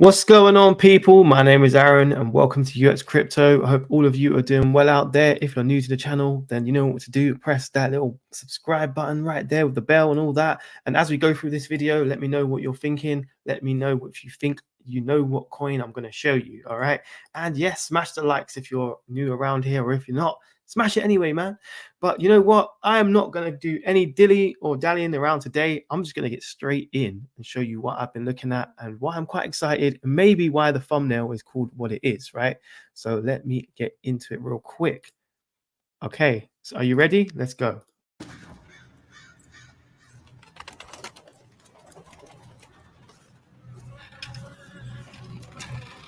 What's going on, people? My name is Aaron and welcome to UX Crypto. I hope all of you are doing well out there. If you're new to the channel, then you know what to do. Press that little subscribe button right there with the bell and all that. And as we go through this video, let me know what you're thinking. Let me know if you think you know what coin I'm going to show you. All right. And yes, smash the likes if you're new around here, or if you're not, smash it anyway, man. But you know what? I am not going to do any dilly or dallying around today. I'm just going to get straight in and show you what I've been looking at and why I'm quite excited, and maybe why the thumbnail is called what it is, right? So let me get into it real quick. Okay, so are you ready? Let's go.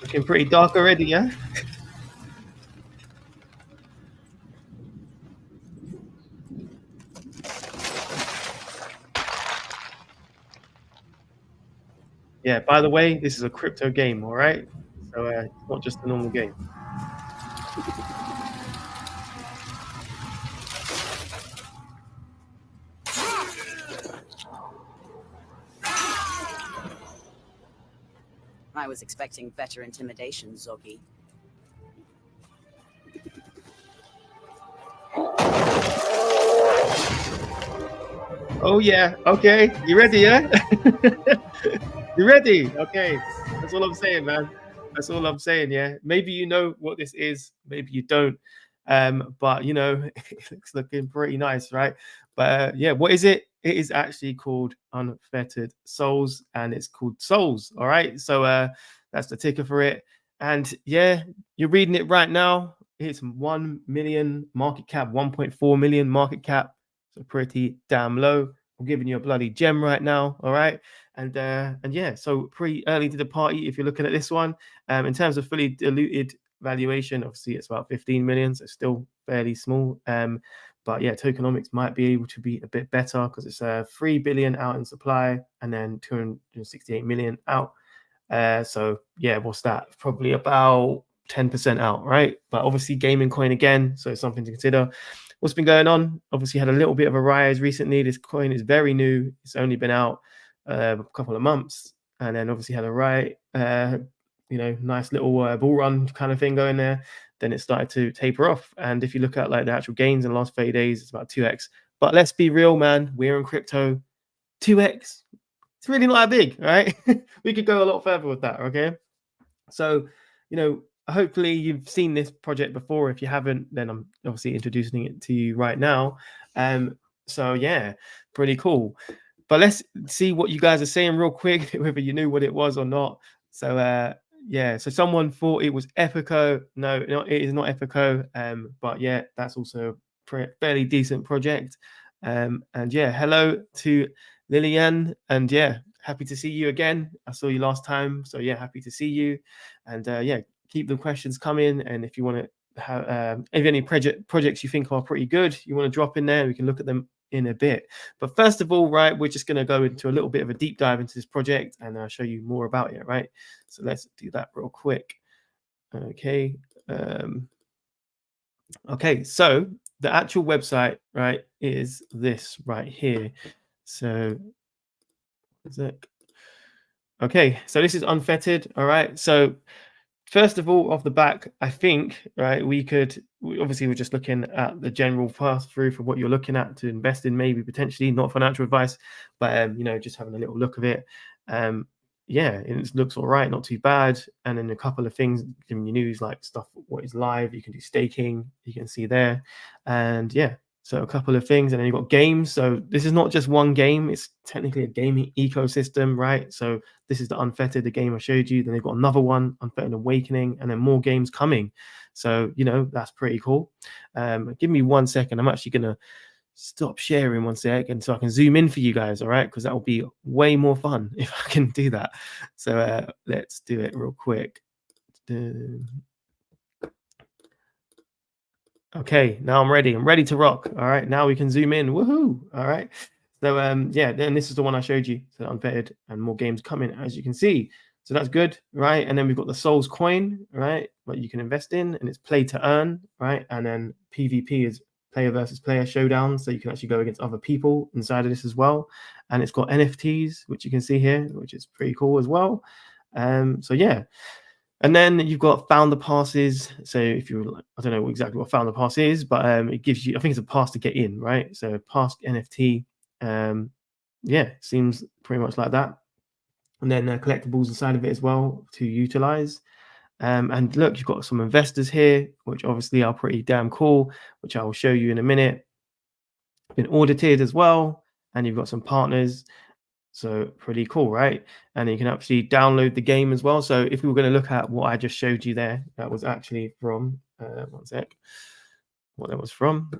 Looking pretty dark already, yeah? Yeah, by the way, this is a crypto game, all right? So it's not just a normal game. I was expecting better intimidation, Zoggy. Oh yeah, okay. You ready, yeah? You ready? Okay. That's all I'm saying, man. That's all I'm saying, yeah. Maybe you know what this is, maybe you don't. But you know, it's looking pretty nice, right? But yeah, what is it? It is actually called Unfettered Souls, and it's called Souls. All right. So that's the ticker for it. And yeah, you're reading it right now. It's 1 million market cap, 1.4 million market cap. So pretty damn low. I'm giving you a bloody gem right now. All right. And yeah, so pretty early to the party if you're looking at this one. In terms of fully diluted valuation, obviously it's about 15 million, so still fairly small. But yeah, Tokenomics might be able to be a bit better because it's 3 billion out in supply and then 268 million out. So yeah, what's that? Probably about 10% out, right? But obviously gaming coin again, so it's something to consider. What's been going on? Obviously had a little bit of a rise recently. This coin is very new. It's only been out a couple of months, and then obviously had a nice little bull run kind of thing going there. Then it started to taper off. And if you look at like the actual gains in the last 30 days, it's about 2x. But let's be real, man. We're in crypto. 2x. It's really not that big, right? We could go a lot further with that, okay? So, hopefully you've seen this project before. If you haven't, then I'm obviously introducing it to you right now. So yeah, pretty cool. But let's see what you guys are saying real quick, whether you knew what it was or not. So yeah, so someone thought it was Epico. No, it is not Epico. But yeah, that's also a fairly decent project. And yeah, hello to Lillian, and yeah, happy to see you again. I saw you last time, so yeah, happy to see you. And yeah, keep the questions coming. And if you want to have if any projects you think are pretty good, you want to drop in there, we can look at them in a bit. But first of all, right, we're just going to go into a little bit of a deep dive into this project and I'll show you more about it, right? So let's do that real quick. Okay. Okay, so the actual website, right, is this right here. So okay, so this is Unfettered. All right, so first of all, off the back, I think, right, obviously we're just looking at the general path through for what you're looking at to invest in, maybe potentially, not financial advice, but just having a little look of it. Yeah, it looks all right, not too bad. And then a couple of things giving you news like stuff, what is live, you can do staking, you can see there. And yeah, so a couple of things. And then you've got games. So this is not just one game, it's technically a gaming ecosystem, right? So this is the Unfettered, the game I showed you. Then they've got another one, Unfettered Awakening, and then more games coming. So, that's pretty cool. Give me 1 second. I'm actually going to stop sharing 1 second so I can zoom in for you guys, all right? Because that will be way more fun if I can do that. So let's do it real quick. Okay, now I'm ready. I'm ready to rock. All right, now we can zoom in. Woohoo! All right. So yeah, then this is the one I showed you. So Unfettered and more games coming, as you can see. So that's good, right? And then we've got the Souls coin, right? What you can invest in, and it's play to earn, right? And then PvP is player versus player showdown, so you can actually go against other people inside of this as well. And it's got NFTs, which you can see here, which is pretty cool as well. So yeah. And then you've got founder passes. So if you're like, I don't know exactly what founder pass is, but it gives you, I think it's a pass to get in, right? So pass NFT. Yeah, seems pretty much like that. And then collectibles inside of it as well to utilize. And look, you've got some investors here, which obviously are pretty damn cool, which I will show you in a minute. Been audited as well, and you've got some partners. So pretty cool, right? And you can actually download the game as well. So if we were going to look at what I just showed you there, that was actually from, one sec, what that was from.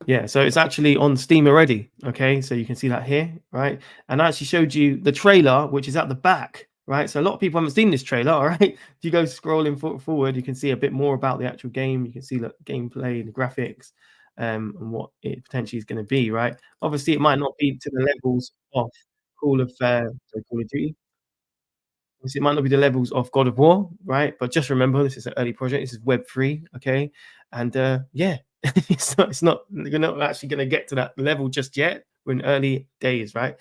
Yeah, so it's actually on Steam already. Okay, so you can see that here, right? And I actually showed you the trailer, which is at the back, right? So a lot of people haven't seen this trailer, all right? If you go scrolling forward, you can see a bit more about the actual game. You can see the gameplay and the graphics, and what it potentially is going to be, right? Obviously, it might not be to the levels of Call of Duty. It might not be the levels of God of War, right? But just remember, this is an early project. This is Web3, okay? And yeah, it's not. You're not actually going to get to that level just yet. We're in early days, right?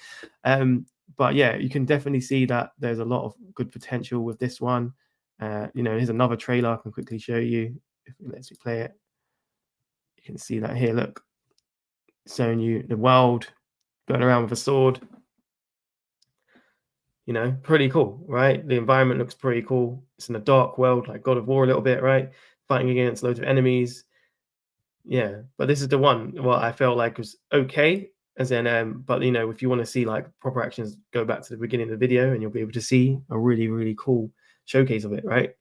But yeah, you can definitely see that there's a lot of good potential with this one. Here's another trailer I can quickly show you if it lets me play it. You can see that here. Look, showing you the world going around with a sword. Pretty cool, right? The environment looks pretty cool. It's in a dark world, like God of War a little bit, right? Fighting against loads of enemies. Yeah, but this is the one what I felt like was okay. As in, but if you want to see like proper actions, go back to the beginning of the video and you'll be able to see a really, really cool showcase of it, right?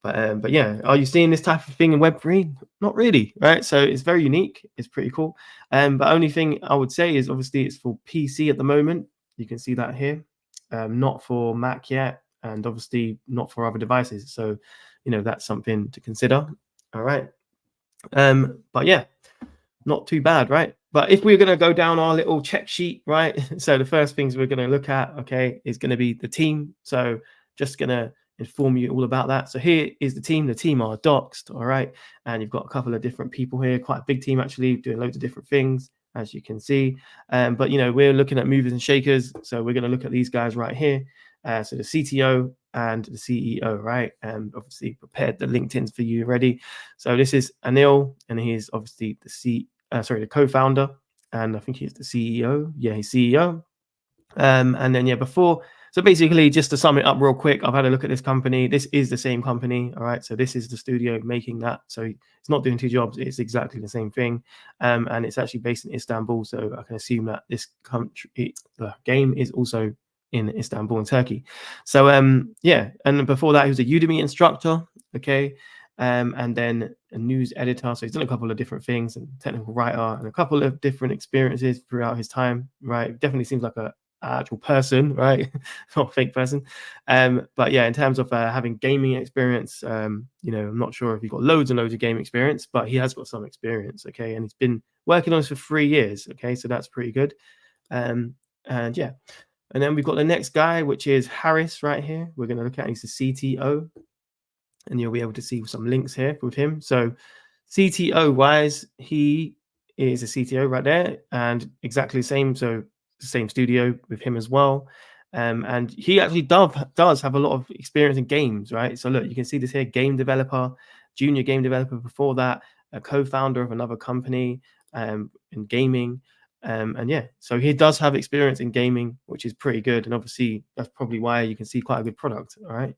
But yeah, are you seeing this type of thing in Web3? Not really, right? So it's very unique. It's pretty cool. But only thing I would say is obviously it's for PC at the moment. You can see that here. Not for Mac yet, and obviously not for other devices. So, that's something to consider. All right. But yeah, not too bad, right? But if we're going to go down our little check sheet, right? So the first things we're going to look at, okay, is going to be the team. So just going to inform you all about that. So here is the team. The team are doxed, all right? And you've got a couple of different people here, quite a big team actually, doing loads of different things, as you can see. But, we're looking at movers and shakers. So we're going to look at these guys right here. So the CTO and the CEO, right? And obviously prepared the LinkedIn's for you already. So this is Anil, and he's obviously the co-founder, and I think he's the CEO. Yeah, he's CEO. And then so basically, just to sum it up real quick, I've had a look at this company. This is the same company, all right? So this is the studio making that. So it's not doing two jobs. It's exactly the same thing. And it's actually based in Istanbul. So I can assume that this the game is also in Istanbul in Turkey. So yeah, and before that, he was a Udemy instructor, okay? And then a news editor. So he's done a couple of different things, and technical writer, and a couple of different experiences throughout his time, right? Definitely seems like a actual person, right? Not a fake person. But yeah, in terms of having gaming experience, I'm not sure if he's got loads and loads of game experience, but he has got some experience, okay? And he's been working on this for 3 years, okay? So that's pretty good. And yeah, and then we've got the next guy, which is Harris right here. We're going to look at, he's the CTO, and you'll be able to see some links here with him. So CTO wise, he is a CTO right there, and exactly the same. So the same studio with him as well. And he actually does have a lot of experience in games, right? So look, you can see this here: game developer, junior game developer before that, a co-founder of another company in gaming. And yeah, so he does have experience in gaming, which is pretty good. And obviously, that's probably why you can see quite a good product. All right.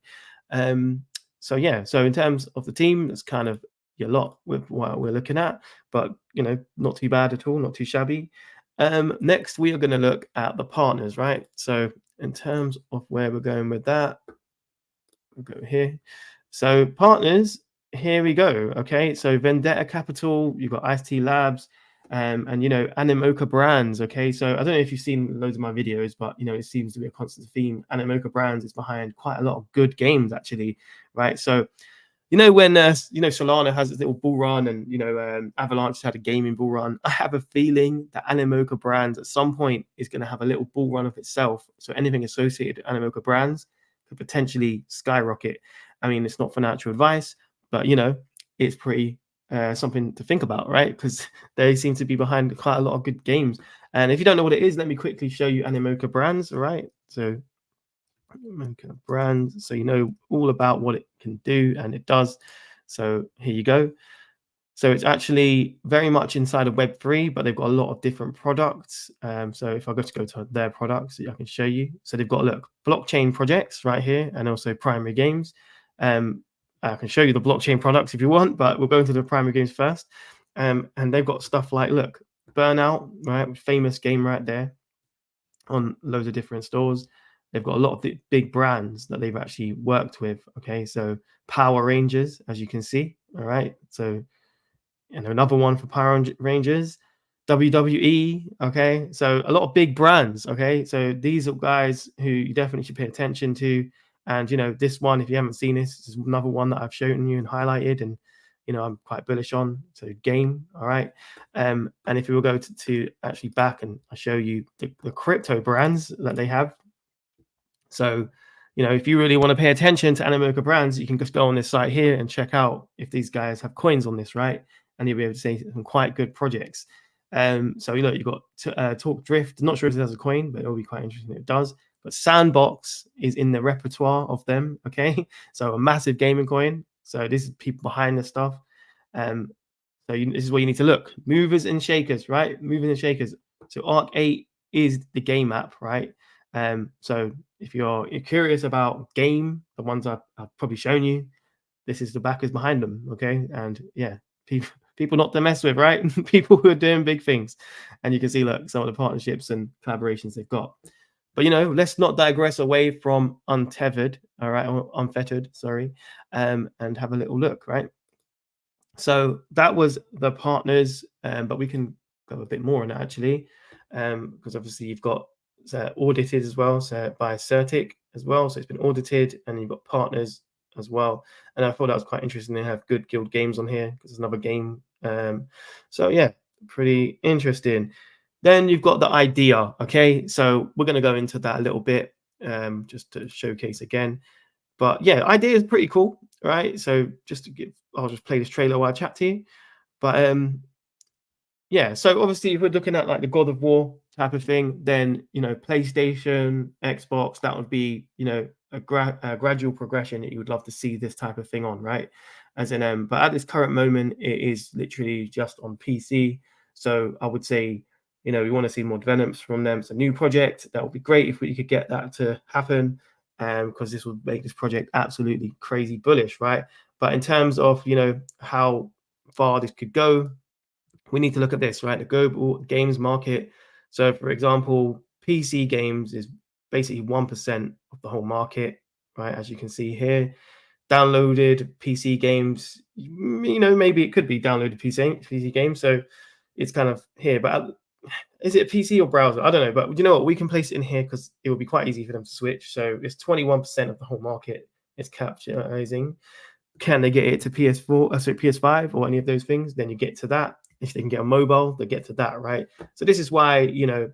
So yeah, so in terms of the team, that's kind of a lot with what we're looking at, but not too bad at all, not too shabby. Next, we are going to look at the partners, right? So in terms of where we're going with that, we'll go here. So partners, here we go. Okay, so Vendetta Capital, you've got ICT Labs, and Animoca Brands. Okay, so I don't know if you've seen loads of my videos, but it seems to be a constant theme. Animoca Brands is behind quite a lot of good games, actually, right? So when Solana has its little bull run, and Avalanche had a gaming bull run, I have a feeling that Animoca Brands at some point is going to have a little bull run of itself. So anything associated with Animoca Brands could potentially skyrocket. I mean, it's not financial advice, but it's pretty something to think about, right? Because they seem to be behind quite a lot of good games. And if you don't know what it is, let me quickly show you Animoca Brands, all right? So Animoca Brands, so you know all about what it can do, and it does. So here you go. So it's actually very much inside of Web3, but they've got a lot of different products. So if I go to their products, I can show you. So they've got, look, blockchain projects right here, and also primary games. I can show you the blockchain products if you want, but we'll go into the primary games first. And they've got stuff like, look, Burnout, right? Famous game right there on loads of different stores. They've got a lot of the big brands that they've actually worked with. Okay, so Power Rangers, as you can see. All right, so and another one for Power Rangers, WWE. Okay, so a lot of big brands. Okay, so these are guys who you definitely should pay attention to. And you know, this one, if you haven't seen this is another one that I've shown you and highlighted, and you know, I'm quite bullish on. So Game, all right. And if we will go to actually back and I'll show you the crypto brands that they have. So, you know, if you really want to pay attention to Animoca Brands, you can just go on this site here and check out if these guys have coins on this, right? And you'll be able to see some quite good projects. So, you know, you've got Talk Drift. Not sure if it has a coin, but it'll be quite interesting if it does. But Sandbox is in the repertoire of them, okay? So a massive gaming coin. So this is people behind the stuff. This is where you need to look. Movers and shakers, right? Movers and shakers. So Arc 8 is the game app, right? So if you're curious about Game, the ones I've probably shown you, this is the backers behind them, okay? And yeah, people not to mess with, right? People who are doing big things. And you can see, look, some of the partnerships and collaborations they've got. But, you know, let's not digress away from Untethered, all right, or Unfettered, sorry, and have a little look, right? So that was the partners, but we can go a bit more on it actually, because obviously you've got audited as well, so by Certic as well. So it's been audited, and you've got partners as well. And I thought that was quite interesting. They have good guild games on here because it's another game. So yeah, pretty interesting. Then you've got the idea. Okay, so we're going to go into that a little bit, just to showcase again. But yeah, idea is pretty cool, right? So just to give, I'll just play this trailer while I chat to you. But yeah, so obviously if we're looking at like the God of War type of thing, then you know, PlayStation, Xbox, that would be, you know, a gradual progression that you would love to see this type of thing on, right? As in, but at this current moment, it is literally just on PC. So I would say, you know, we want to see more developments from them. It's a new project. That would be great if we could get that to happen, because this would make this project absolutely crazy bullish, right? But in terms of, you know, how far this could go, we need to look at this, right? The global games market. So, for example, PC games is basically 1% of the whole market, right? As you can see here, downloaded PC games, you know, maybe it could be downloaded PC games. So it's kind of here, but is it PC or browser? I don't know, but you know what? We can place it in here because it will be quite easy for them to switch. So it's 21% of the whole market is capturing. Can they get it to PS4, sorry, PS5 or any of those things? Then you get to that. If they can get a mobile, they get to that, right? So this is why, you know,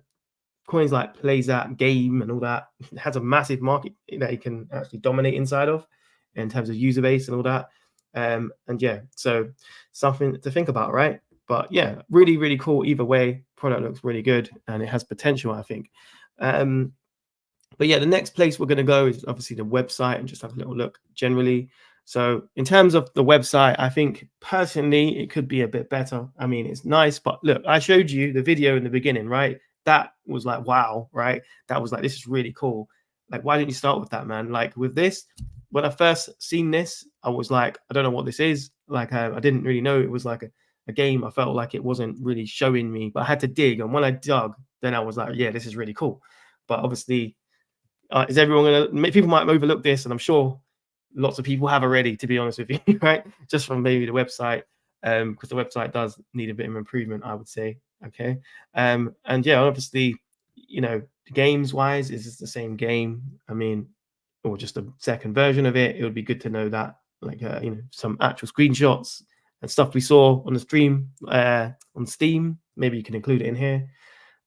coins like PlayZat, Game, and all that has a massive market that you can actually dominate inside of in terms of user base and all that. And yeah, so something to think about, right? But yeah, really, really cool. Either way, product looks really good and it has potential, I think. But yeah, the next place we're going to go is obviously the website and just have a little look generally. So in terms of the website, I think personally it could be a bit better. I mean, it's nice, but look, I showed you the video in the beginning, right? That was like, wow, right? That was like, this is really cool. Like, why didn't you start with that, man? Like with this, when I first seen this, I was like, I don't know what this is. Like, I didn't really know it was like a game. I felt like it wasn't really showing me, but I had to dig. And when I dug, then I was like, yeah, this is really cool. But obviously, is everyone gonna? People might overlook this, and I'm sure lots of people have already. To be honest with you, right? Just from maybe the website, because the website does need a bit of improvement, I would say. Okay, and yeah, obviously, you know, games wise, is this the same game? I mean, or just a second version of it? It would be good to know that, like, you know, some actual screenshots and stuff we saw on the stream on Steam. Maybe you can include it in here.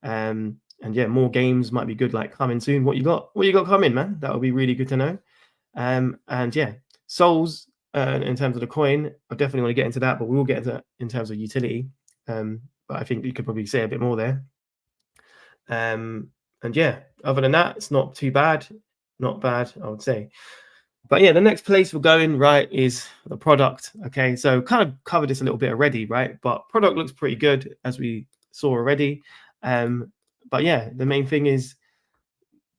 And yeah, more games might be good, like coming soon. What you got coming, man? That would be really good to know. And yeah, Souls, in terms of the coin. I definitely want to get into that, but we will get into that in terms of utility. But I think you could probably say a bit more there. And yeah, other than that, it's not too bad. Not bad, I would say. But yeah, the next place we're going, right, is the product. Okay, so kind of covered this a little bit already, right? But product looks pretty good, as we saw already. But yeah, the main thing is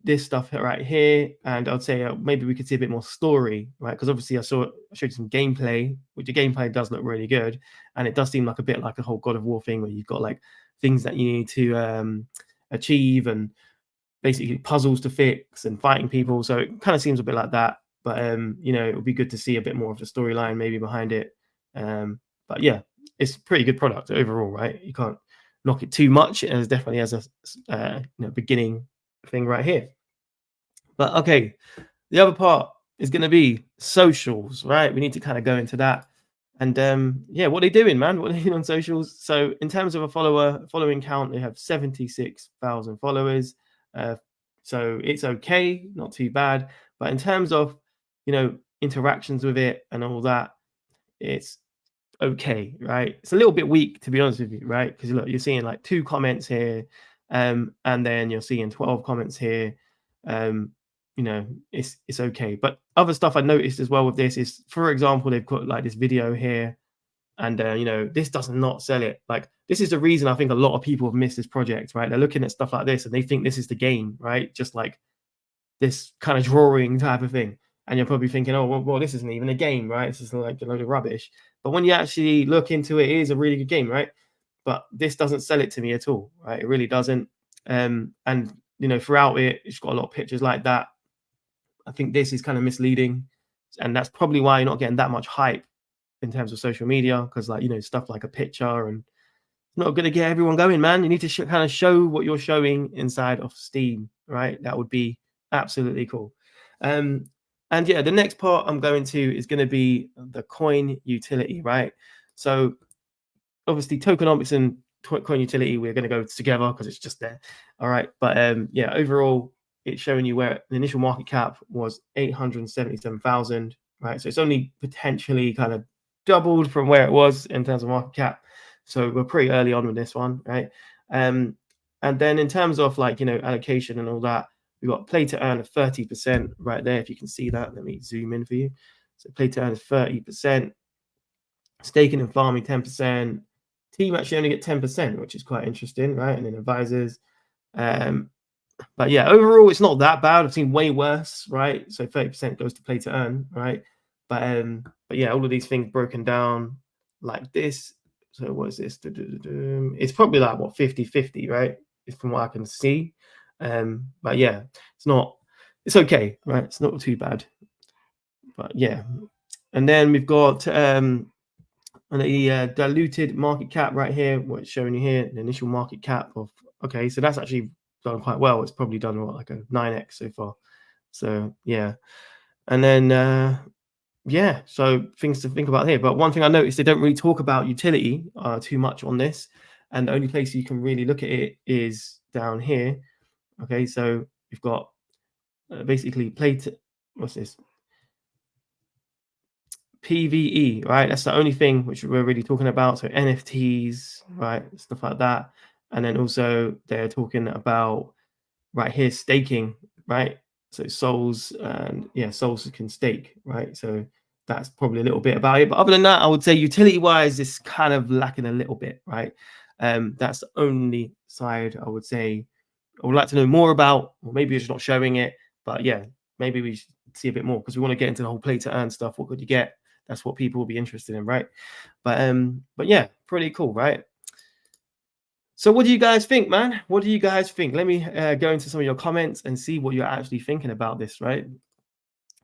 this stuff right here, and I'd say maybe we could see a bit more story, right? Because obviously I showed you some gameplay, which the gameplay does look really good, and it does seem like a bit like a whole God of War thing where you've got like things that you need to achieve and basically puzzles to fix and fighting people. So it kind of seems a bit like that. But you know, it would be good to see a bit more of the storyline maybe behind it. But yeah, it's a pretty good product overall, right? You can't knock it too much. It definitely has a beginning thing right here. But okay, the other part is going to be socials, right? We need to kind of go into that. And yeah, what are they doing, man? What are they doing on socials? So in terms of a following count, they have 76,000 followers. So it's okay, not too bad. But in terms of, you know, interactions with it and all that, it's okay, right? It's a little bit weak, to be honest with you, right? Because look, you're seeing like 2 comments here, and then you're seeing 12 comments here. You know, it's okay. But other stuff I noticed as well with this is, for example, they've got like this video here, and you know, this does not sell it. Like, this is the reason I think a lot of people have missed this project, right? They're looking at stuff like this and they think this is the game, right? Just like this kind of drawing type of thing. And you're probably thinking, oh, well, this isn't even a game, right? This is like a load of rubbish. But when you actually look into it, it is a really good game, right? But this doesn't sell it to me at all, right? It really doesn't. And you know, throughout it, it's got a lot of pictures like that. I think this is kind of misleading, and that's probably why you're not getting that much hype in terms of social media, because like, you know, stuff like a picture and not going to get everyone going, man. You need to kind of show what you're showing inside of Steam, right? That would be absolutely cool. And yeah, the next part I'm going to is going to be the coin utility, right? So obviously tokenomics and coin utility, we're going to go together because it's just there. All right. But yeah, overall, it's showing you where the initial market cap was 877,000, right? So it's only potentially kind of doubled from where it was in terms of market cap. So we're pretty early on with this one, right? And then in terms of like, you know, allocation and all that, we've got play to earn of 30% right there. If you can see that, let me zoom in for you. So play to earn is 30%, staking and farming 10%, team actually only get 10%, which is quite interesting, right? And then advisors. But yeah, overall, it's not that bad. I've seen way worse, right? So 30% goes to play to earn, right? But yeah, all of these things broken down like this. So what is this? It's probably like what 50-50, right? From what I can see. But yeah, it's okay, right? It's not too bad. But yeah. And then we've got the diluted market cap right here, what's showing you here, the initial market cap of, okay, so that's actually done quite well. It's probably done what, like a 9x so far. So yeah. And then yeah, so things to think about here. But one thing I noticed, they don't really talk about utility too much on this, and the only place you can really look at it is down here. Okay, so you've got basically what's this? PVE, right? That's the only thing which we're really talking about. So NFTs, right? Stuff like that. And then also they're talking about right here staking, right? So souls, and yeah, souls can stake, right? So that's probably a little bit about it. But other than that, I would say utility wise, it's kind of lacking a little bit, right? That's the only side I would say I would like to know more about, or maybe it's not showing it. But yeah, maybe we should see a bit more because we want to get into the whole play to earn stuff. What could you get? That's what people will be interested in, right? But yeah, pretty cool, right? So what do you guys think, man? What do you guys think? Let me go into some of your comments and see what you're actually thinking about this, right?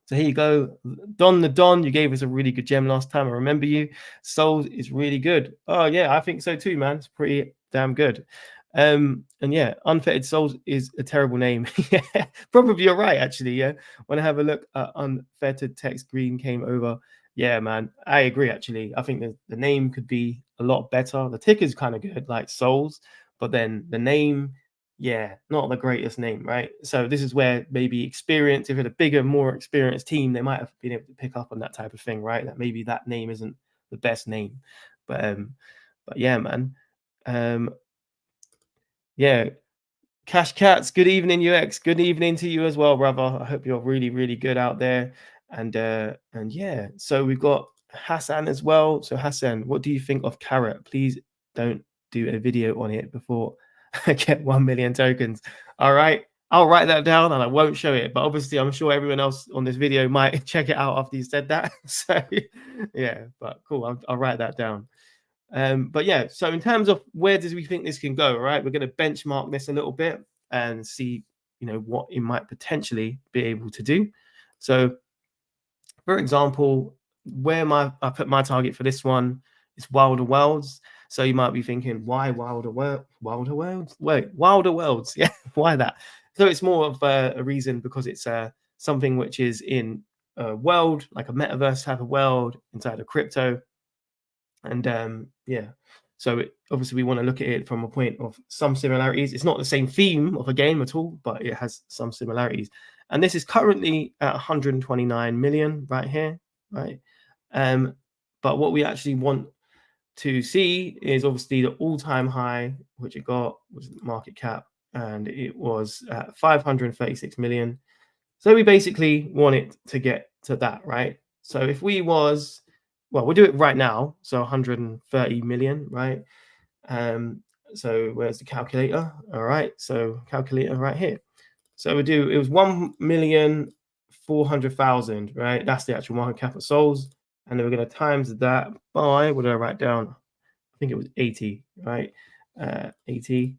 So here you go. Don the Don, you gave us a really good gem last time. I remember you. Souls is really good. Oh, yeah, I think so too, man. It's pretty damn good. And yeah, Unfettered Souls is a terrible name. Yeah, probably you're right, actually. Yeah. When I have a look at Unfettered Text Green came over. Yeah, man, I agree, actually. I think the name could be a lot better. The ticker is kind of good, like Souls, but then the name yeah, not the greatest name, right? So this is where maybe experience, if it's a bigger, more experienced team, they might have been able to pick up on that type of thing, right? That maybe that name isn't the best name. But yeah, man. Yeah. Cash Cats, good evening, UX. Good evening to you as well, brother. I hope you're really, really good out there. And yeah, so we've got Hassan as well. So Hassan, what do you think of Carrot? Please don't do a video on it before I get 1 million tokens. All right, I'll write that down and I won't show it. But obviously, I'm sure everyone else on this video might check it out after you said that. So yeah, but cool. I'll write that down. But yeah, so in terms of where does we think this can go, right? We're going to benchmark this a little bit and see, you know, what it might potentially be able to do. So, for example, where I put my target for this one is Wilder Worlds. So you might be thinking, why Wilder Worlds? Wait, Wilder Worlds? Yeah, why that? So it's more of a reason because it's something which is in a world, like a metaverse type of world inside of crypto. And yeah, so obviously we want to look at it from a point of some similarities. It's not the same theme of a game at all, but it has some similarities. And this is currently at 129 million right here, right? But what we actually want to see is obviously the all-time high, which it got was market cap, and it was at 536 million. So we basically want it to get to that, right? So if we was, well, we'll do it right now. So 130 million, right? So where's the calculator? All right. So calculator right here. So we do, it was 1,400,000, right? That's the actual market cap of Souls. And then we're going to times that by, what did I write down? I think it was 80, right? 80.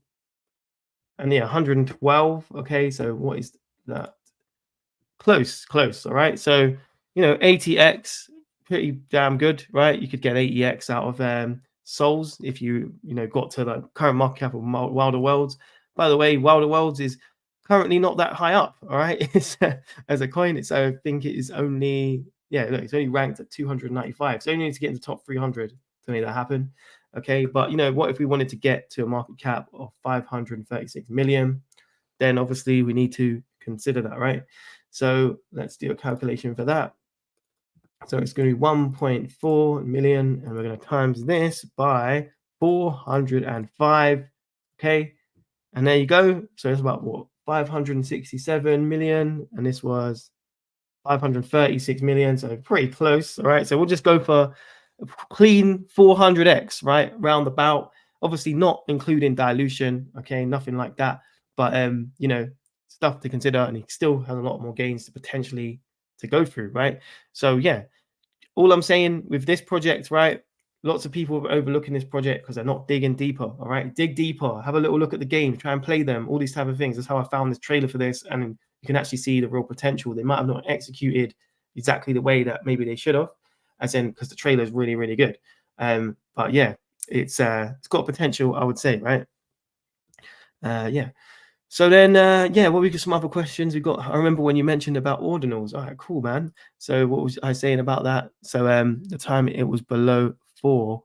And yeah, 112. Okay. So what is that? Close. All right. So, you know, 80x, pretty damn good, right? You could get 80x out of Souls if you got to the current market cap of Wilder Worlds. By the way, Wilder Worlds is currently not that high up, all right? It's, as a coin, it's, I think it is only, yeah, look, it's only ranked at 295. So you need to get into the top 300 to make that happen. Okay, but you know, what if we wanted to get to a market cap of 536 million? Then obviously we need to consider that, right? So let's do a calculation for that. So it's going to be 1.4 million, and we're going to times this by 405. Okay, and there you go. So it's about what, 567 million, and this was 536 million. So pretty close. All right. So we'll just go for a clean 400x, right? Roundabout. Obviously not including dilution. Okay, nothing like that. But you know, stuff to consider, and he still has a lot more gains to potentially to go through, right? So yeah, all I'm saying with this project, right? Lots of people are overlooking this project because they're not digging deeper. All right, dig deeper, have a little look at the game, try and play them, all these type of things. That's how I found this trailer for this, and you can actually see the real potential. They might have not executed exactly the way that maybe they should have, as in because the trailer is really, really good. But yeah, it's got potential, I would say, right? Yeah. So then, yeah, what we got some other questions we got. I remember when you mentioned about ordinals. All right, cool, man. So what was I saying about that? So the time it was below 4.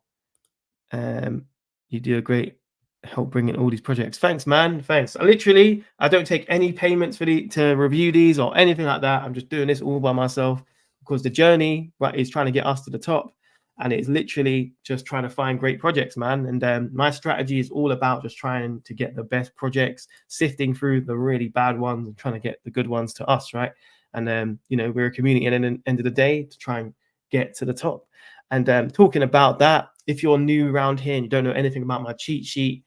You do a great help bringing all these projects. Thanks, man. Thanks. I don't take any payments for to review these or anything like that. I'm just doing this all by myself because the journey, right, is trying to get us to the top. And it's literally just trying to find great projects, man. And my strategy is all about just trying to get the best projects, sifting through the really bad ones and trying to get the good ones to us, right? And you know, we're a community at the end of the day to try and get to the top. And talking about that, if you're new around here and you don't know anything about my cheat sheet,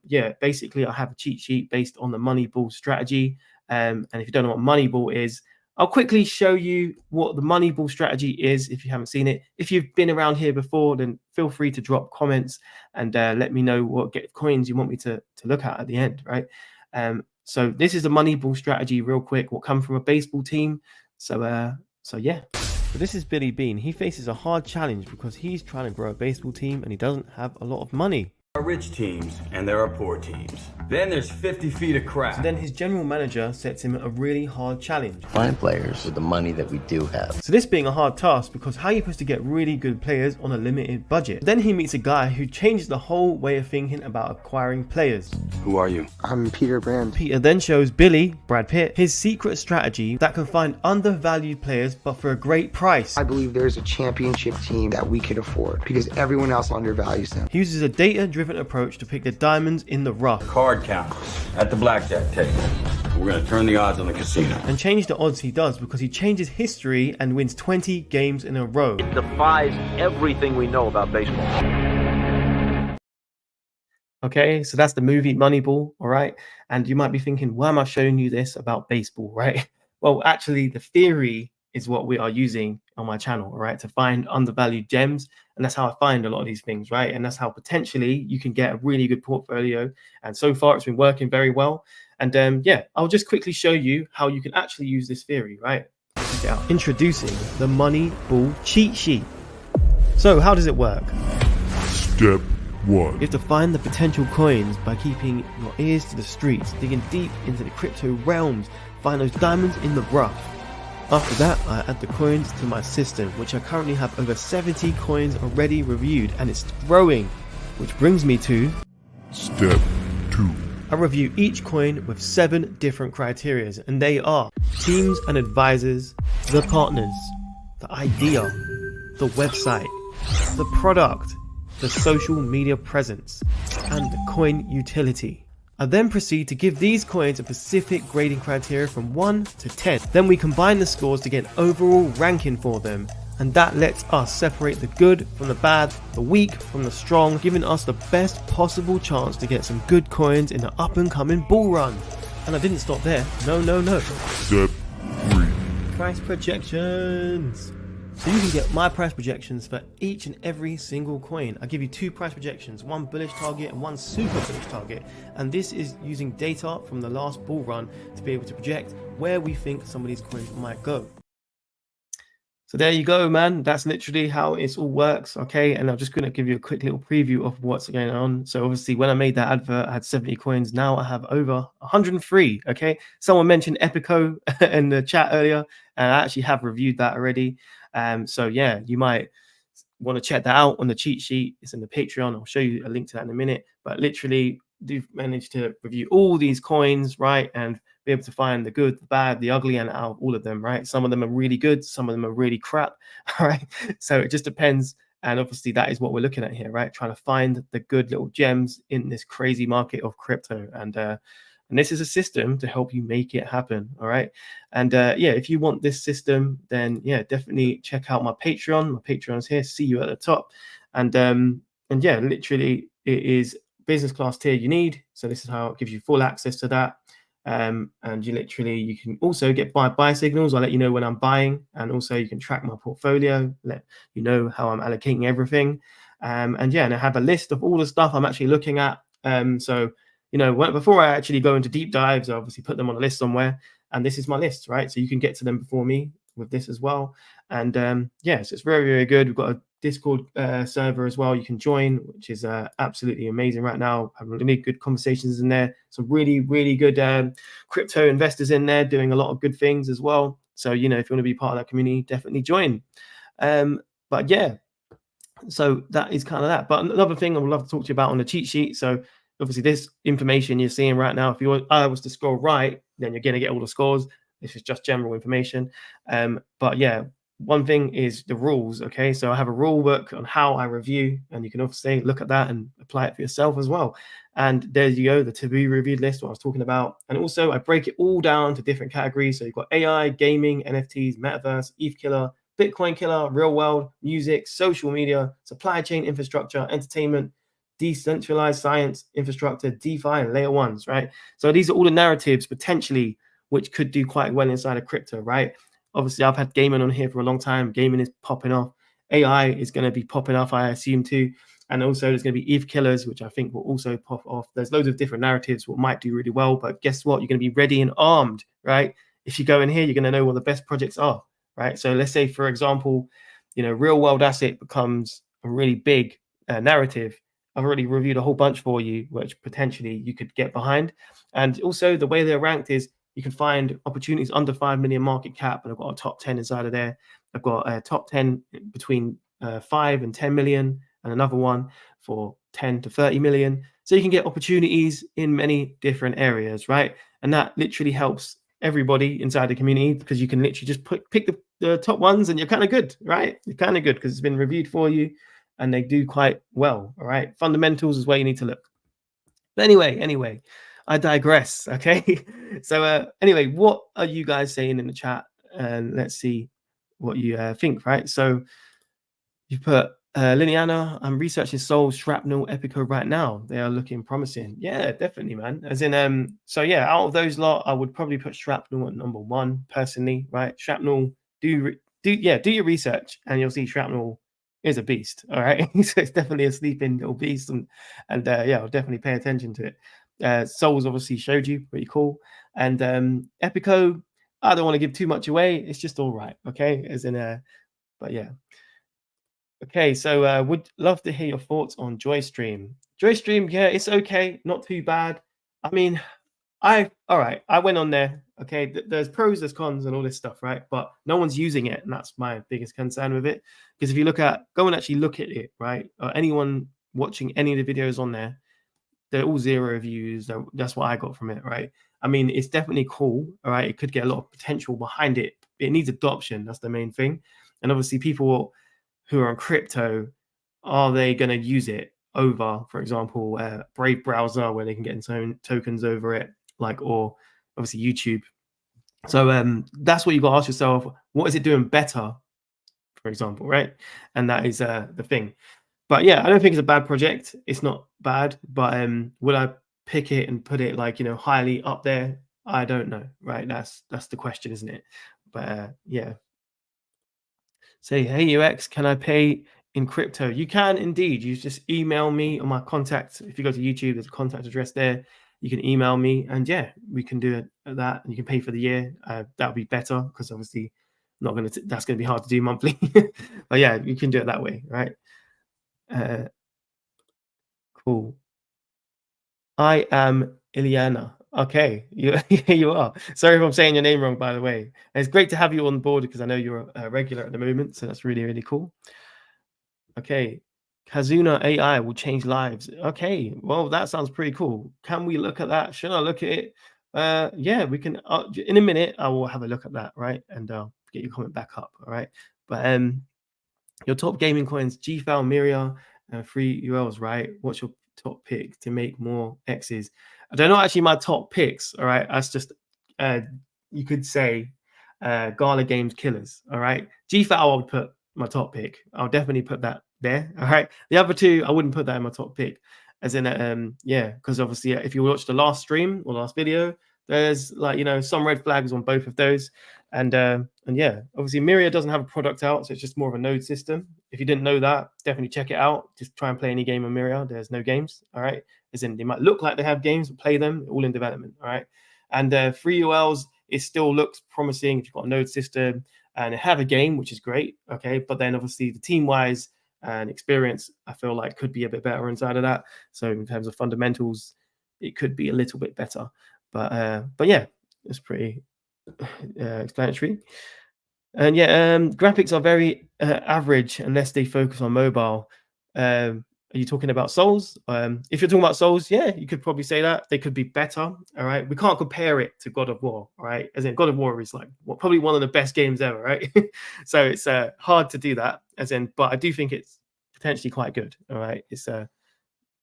yeah, basically I have a cheat sheet based on the Moneyball strategy. And if you don't know what Moneyball is, I'll quickly show you what the Moneyball strategy is if you haven't seen it. If you've been around here before, then feel free to drop comments and let me know what coins you want me to look at the end, right? So this is the Moneyball strategy real quick, what come from a baseball team. So yeah. So this is Billy Bean. He faces a hard challenge because he's trying to grow a baseball team and he doesn't have a lot of money. There are rich teams and there are poor teams. Then there's 50 feet of crap. So then his general manager sets him a really hard challenge. Find players with the money that we do have. So this being a hard task, because how are you supposed to get really good players on a limited budget? Then he meets a guy who changes the whole way of thinking about acquiring players. Who are you? I'm Peter Brand. Peter then shows Billy, Brad Pitt, his secret strategy that can find undervalued players but for a great price. I believe there's a championship team that we could afford because everyone else undervalues them. He uses a data-driven approach to pick the diamonds in the rough. Card counters at the blackjack table. We're gonna turn the odds on the casino. And change the odds he does because he changes history and wins 20 games in a row. It defies everything we know about baseball. Okay, so that's the movie Moneyball, all right? And you might be thinking, why am I showing you this about baseball, right? Well, actually, the theory is what we are using on my channel, all right, to find undervalued gems. And that's how I find a lot of these things, right? And that's how potentially you can get a really good portfolio. And so far, it's been working very well. And yeah, I'll just quickly show you how you can actually use this theory, right? Introducing the Moneyball cheat sheet. So how does it work? Step 1. You have to find the potential coins by keeping your ears to the streets, digging deep into the crypto realms, find those diamonds in the rough. After that, I add the coins to my system, which I currently have over 70 coins already reviewed, and it's growing, which brings me to Step 2. I review each coin with 7 different criteria, and they are teams and advisors, the partners, the idea, the website, the product, the social media presence, and the coin utility. I then proceed to give these coins a specific grading criteria from 1 to 10. Then we combine the scores to get an overall ranking for them, and that lets us separate the good from the bad, the weak from the strong, giving us the best possible chance to get some good coins in the up and coming bull run. And I didn't stop there. No. Step 3. Price projections. So you can get my price projections for each and every single coin. I give you 2 price projections, one bullish target and one super bullish target. And this is using data from the last bull run to be able to project where we think some of these coins might go. So there you go, man. That's literally how it all works, okay? And I'm just going to give you a quick little preview of what's going on. So obviously, when I made that advert, I had 70 coins. Now I have over 103, okay? Someone mentioned Epico in the chat earlier, and I actually have reviewed that already. So yeah, you might want to check that out on the cheat sheet. It's in the Patreon. I'll show you a link to that in a minute. But literally, we've managed to review all these coins, right? And be able to find the good, the bad, the ugly, and out of all of them, right? Some of them are really good, some of them are really crap, all right? So it just depends. And obviously that is what we're looking at here, right? Trying to find the good little gems in this crazy market of crypto. And this is a system to help you make it happen, all right? And yeah, if you want this system, then yeah, definitely check out my Patreon. My Patreon's here, see you at the top. And yeah, literally it is business class tier you need. So this is how it gives you full access to that. And you can also get buy signals. I'll let you know when I'm buying, and also you can track my portfolio, let you know how I'm allocating everything. And yeah, and I have a list of all the stuff I'm actually looking at. So you know, before I actually go into deep dives, I obviously put them on a list somewhere, and this is my list, right? So you can get to them before me with this as well. And yeah, so it's very good. We've got a Discord server as well you can join, which is absolutely amazing right now. Having really good conversations in there, some really good crypto investors in there doing a lot of good things as well. So you know, if you want to be part of that community, definitely join. But yeah, so that is kind of that. But another thing I would love to talk to you about on the cheat sheet. So obviously this information you're seeing right now, if I was to score right, then you're going to get all the scores. This is just general information. But yeah, one thing is the rules, okay? So I have a rule book on how I review, and you can obviously look at that and apply it for yourself as well. And there you go, the to-be reviewed list, what I was talking about. And also I break it all down to different categories. So you've got AI, gaming, NFTs, metaverse, ETH killer, Bitcoin killer, real world, music, social media, supply chain infrastructure, entertainment, decentralized science, infrastructure, DeFi, and layer ones, right? So these are all the narratives potentially which could do quite well inside of crypto, right? Obviously, I've had gaming on here for a long time. Gaming is popping off. AI is going to be popping off, I assume, too. And also there's going to be ETH killers, which I think will also pop off. There's loads of different narratives what might do really well. But guess what? You're going to be ready and armed, right? If you go in here, you're going to know what the best projects are, right? So let's say, for example, you know, real world asset becomes a really big narrative. I've already reviewed a whole bunch for you, which potentially you could get behind. And also the way they're ranked is you can find opportunities under 5 million market cap, and I've got a top 10 inside of there. I've got a top 10 between 5 and 10 million, and another one for 10 to 30 million. So you can get opportunities in many different areas, right? And that literally helps everybody inside the community, because you can literally just pick the top ones and you're kind of good, right? You're kind of good because it's been reviewed for you and they do quite well. All right. Fundamentals is where you need to look. But anyway, I digress. Okay. So anyway, what are you guys saying in the chat? And let's see what you think, right? So you put Liliana, I'm researching Souls, Shrapnel, Epico right now. They are looking promising. Yeah, definitely, man. As in, so yeah, out of those lot, I would probably put Shrapnel at number 1 personally, right? Shrapnel, do your research, and you'll see Shrapnel is a beast. All right, so it's definitely a sleeping little beast, and yeah, I'll definitely pay attention to it. Souls obviously showed you, pretty cool, and Epico, I don't want to give too much away. It's just all right, okay? As in, but yeah. Okay, so would love to hear your thoughts on Joystream. Joystream, yeah, it's okay, not too bad. I mean, all right, I went on there. Okay, there's pros, there's cons, and all this stuff, right? But no one's using it, and that's my biggest concern with it. Because if you go and actually look at it, right? Anyone watching any of the videos on there, they're all 0 views. That's what I got from it, right? I mean, it's definitely cool, all right? It could get a lot of potential behind it. It needs adoption. That's the main thing. And obviously, people who are on crypto, are they going to use it over, for example, Brave browser where they can get its own tokens over it, like, or obviously YouTube. So that's what you got to ask yourself. What is it doing better, for example, right? And that is the thing. But yeah, I don't think it's a bad project. It's not bad, but would I pick it and put it like, highly up there? I don't know, right? That's the question, isn't it? But yeah. Say, hey UX, can I pay in crypto? You can indeed. You just email me on my contact. If you go to YouTube, there's a contact address there. You can email me, and yeah, we can do it at that. And you can pay for the year. That would be better, because obviously that's going to be hard to do monthly. But yeah, you can do it that way, right? Cool. I am Iliana. Okay, you are. Sorry if I'm saying your name wrong, by the way. And it's great to have you on board, because I know you're a regular at the moment, so that's really, really cool. Okay, Kazuna AI will change lives. Okay, well, that sounds pretty cool. Can we look at that? Should I look at it? Yeah, we can. In a minute, I will have a look at that, right? And get your comment back up, all right? But your top gaming coins, GFAL, Miria, and free ULs, right? What's your top pick to make more X's? They're not actually my top picks, all right? That's just, you could say, Gala Games Killers, all right? GFAL, I would put my top pick. I'll definitely put that there, all right? The other two, I wouldn't put that in my top pick. As in, yeah, because obviously, if you watch the last stream or last video, there's like, some red flags on both of those. And yeah, obviously Miria doesn't have a product out, so it's just more of a node system. If you didn't know that, definitely check it out. Just try and play any game on Miria. There's no games, all right? As in, they might look like they have games, but play them, all in development, all right? And free ULs, it still looks promising if you've got a node system and have a game, which is great, okay? But then obviously the team-wise and experience, I feel like could be a bit better inside of that. So in terms of fundamentals, it could be a little bit better. But yeah, it's pretty explanatory. And yeah, graphics are very average unless they focus on mobile. Are you talking about Souls? If you're talking about Souls, yeah, you could probably say that they could be better. All right, we can't compare it to God of War, all right? As in, God of War is like probably one of the best games ever, right? So it's hard to do that. As in, but I do think it's potentially quite good. All right, it's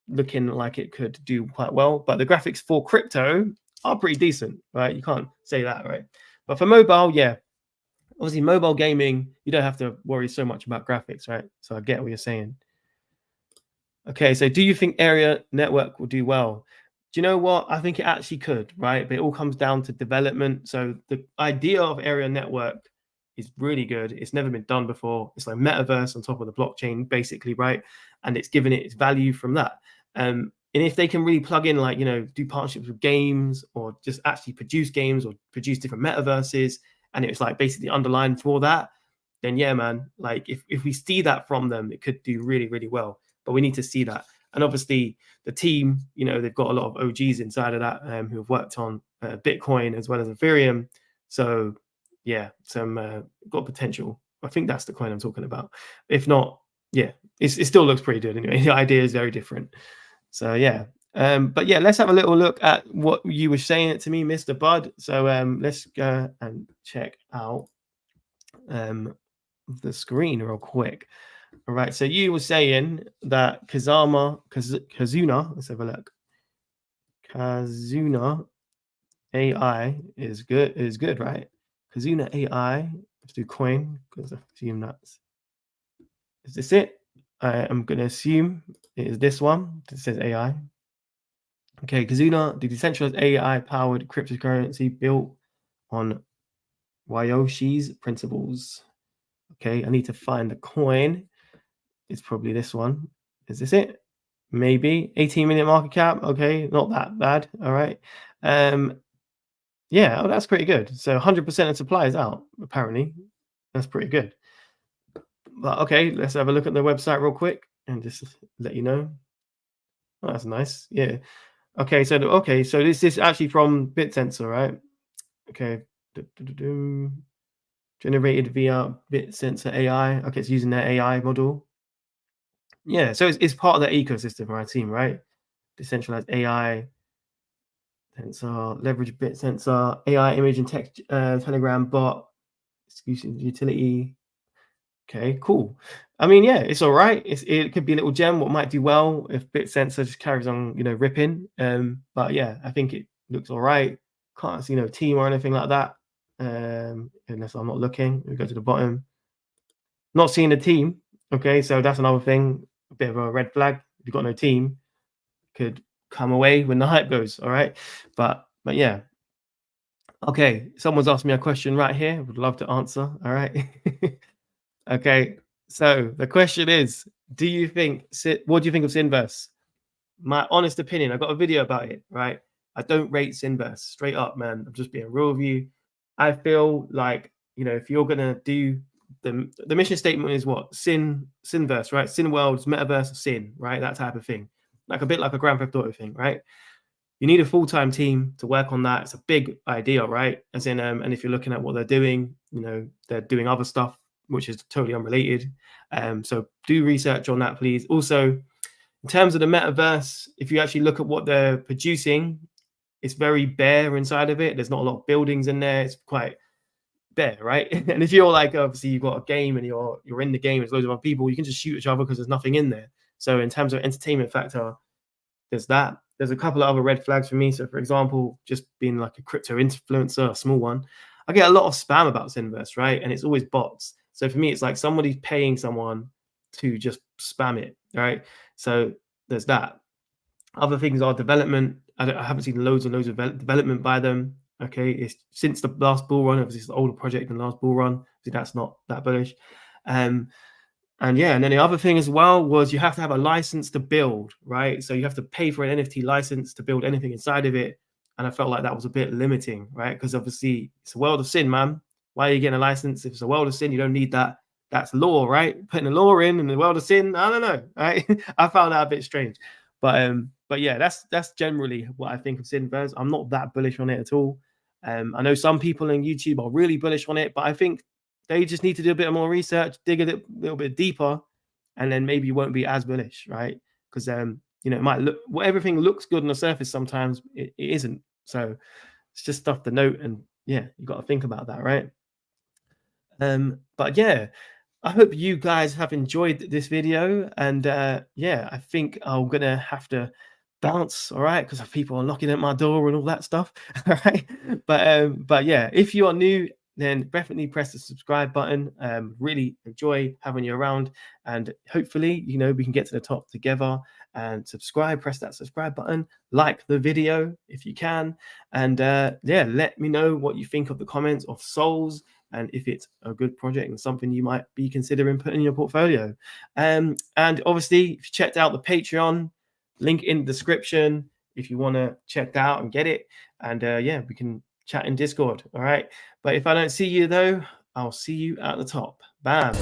looking like it could do quite well. But the graphics for crypto are pretty decent, right? You can't say that, right? But for mobile, yeah, obviously mobile gaming, you don't have to worry so much about graphics, right? So I get what you're saying. Okay, so do you think area network will do well? Do you know what? I think it actually could, right? But it all comes down to development. So the idea of area network is really good. It's never been done before. It's like metaverse on top of the blockchain, basically, right? And it's given it its value from that. And if they can really plug in, like, do partnerships with games, or just actually produce games or produce different metaverses, and it's like basically underlined for that, then yeah, man, like if we see that from them, it could do really, really well. But we need to see that. And obviously the team, you know, they've got a lot of OGs inside of that who have worked on Bitcoin as well as Ethereum. So yeah, some got potential. I think that's the coin I'm talking about. If not, yeah, it still looks pretty good anyway. The idea is very different. So yeah. But yeah, let's have a little look at what you were saying it to me, Mr. Bud. So let's go and check out the screen real quick. All right, so you were saying that Kazuna, let's have a look. Kazuna AI is good, right? Kazuna AI, let's do coin, because I assume that's, is this it? I am going to assume it is this one. It says AI. Okay, Kazuna, the decentralized AI-powered cryptocurrency built on Ryoshi's principles. Okay, I need to find the coin. It's probably this one. Is this it? Maybe 18 million market cap. Okay, not that bad. All right. Yeah, oh, that's pretty good. So 100% of supply is out, apparently. That's pretty good. But okay, let's have a look at the website real quick and just let you know. Oh, that's nice. Yeah. Okay, so this is actually from BitSensor, right? Okay. Generated via BitSensor AI. Okay, it's using their AI model. Yeah, so it's part of their ecosystem, right, team, right? Decentralized AI, sensor, leverage BitSensor, AI image and text, Telegram bot, exclusive utility. Okay, cool. I mean, yeah, it's all right. It could be a little gem. What might do well if BitSensor just carries on, you know, ripping. But yeah, I think it looks all right. Can't see no team or anything like that. Unless I'm not looking. We go to the bottom. Not seeing the team. Okay, so that's another thing. A bit of a red flag. If you've got no team, could come away when the hype goes. All right, but yeah. Okay, someone's asked me a question right here. Would love to answer. All right. Okay, so the question is, what do you think of Synverse? My honest opinion, I got a video about it, right? I don't rate Synverse, straight up, man. I'm just being real with you. I feel like, you know, if you're gonna do the mission statement is what? Synverse, right? Sin worlds, metaverse of sin, right? That type of thing. Like a bit like a Grand Theft Auto thing, right? You need a full-time team to work on that. It's a big idea, right? As in, and if you're looking at what they're doing, you know, they're doing other stuff which is totally unrelated. So do research on that, please. Also, in terms of the metaverse, if you actually look at what they're producing, it's very bare inside of it. There's not a lot of buildings in there. It's quite bare, right? And if you're like, obviously you've got a game and you're in the game, there's loads of other people, you can just shoot each other because there's nothing in there. So in terms of entertainment factor, there's that. There's a couple of other red flags for me. So for example, just being like a crypto influencer, a small one, I get a lot of spam about Synverse, right? And it's always bots. So for me, it's like somebody's paying someone to just spam it, right? So there's that. Other things are development. I haven't seen loads and loads of development by them. Okay, it's since the last bull run. Obviously, it's an older project than the last bull run. So that's not that bullish. And yeah, and then the other thing as well was you have to have a license to build, right? So you have to pay for an NFT license to build anything inside of it. And I felt like that was a bit limiting, right? Because obviously it's a world of sin, man. Why are you getting a license? If it's a world of sin, you don't need that. That's law, right? Putting the law in the world of sin, I don't know, right? I found that a bit strange. But yeah, that's generally what I think of Synverse. I'm not that bullish on it at all. I know some people on YouTube are really bullish on it, but I think they just need to do a bit more research, dig a little bit deeper, and then maybe you won't be as bullish, right? Because you know, it might look, everything looks good on the surface, sometimes it isn't. So it's just stuff to note, and yeah, you got to think about that, right? But yeah, I hope you guys have enjoyed this video, and yeah, I think I'm gonna have to bounce, all right, because people are knocking at my door and all that stuff. All right, but yeah, if you are new, then definitely press the subscribe button. Really enjoy having you around, and hopefully, you know, we can get to the top together. And subscribe, press that subscribe button, like the video if you can, and yeah, let me know what you think of the comments of Souls, and if it's a good project and something you might be considering putting in your portfolio. And obviously, if you checked out the Patreon, link in the description if you want to check that out and get it. And yeah, we can chat in Discord. All right. But if I don't see you though, I'll see you at the top. Bam.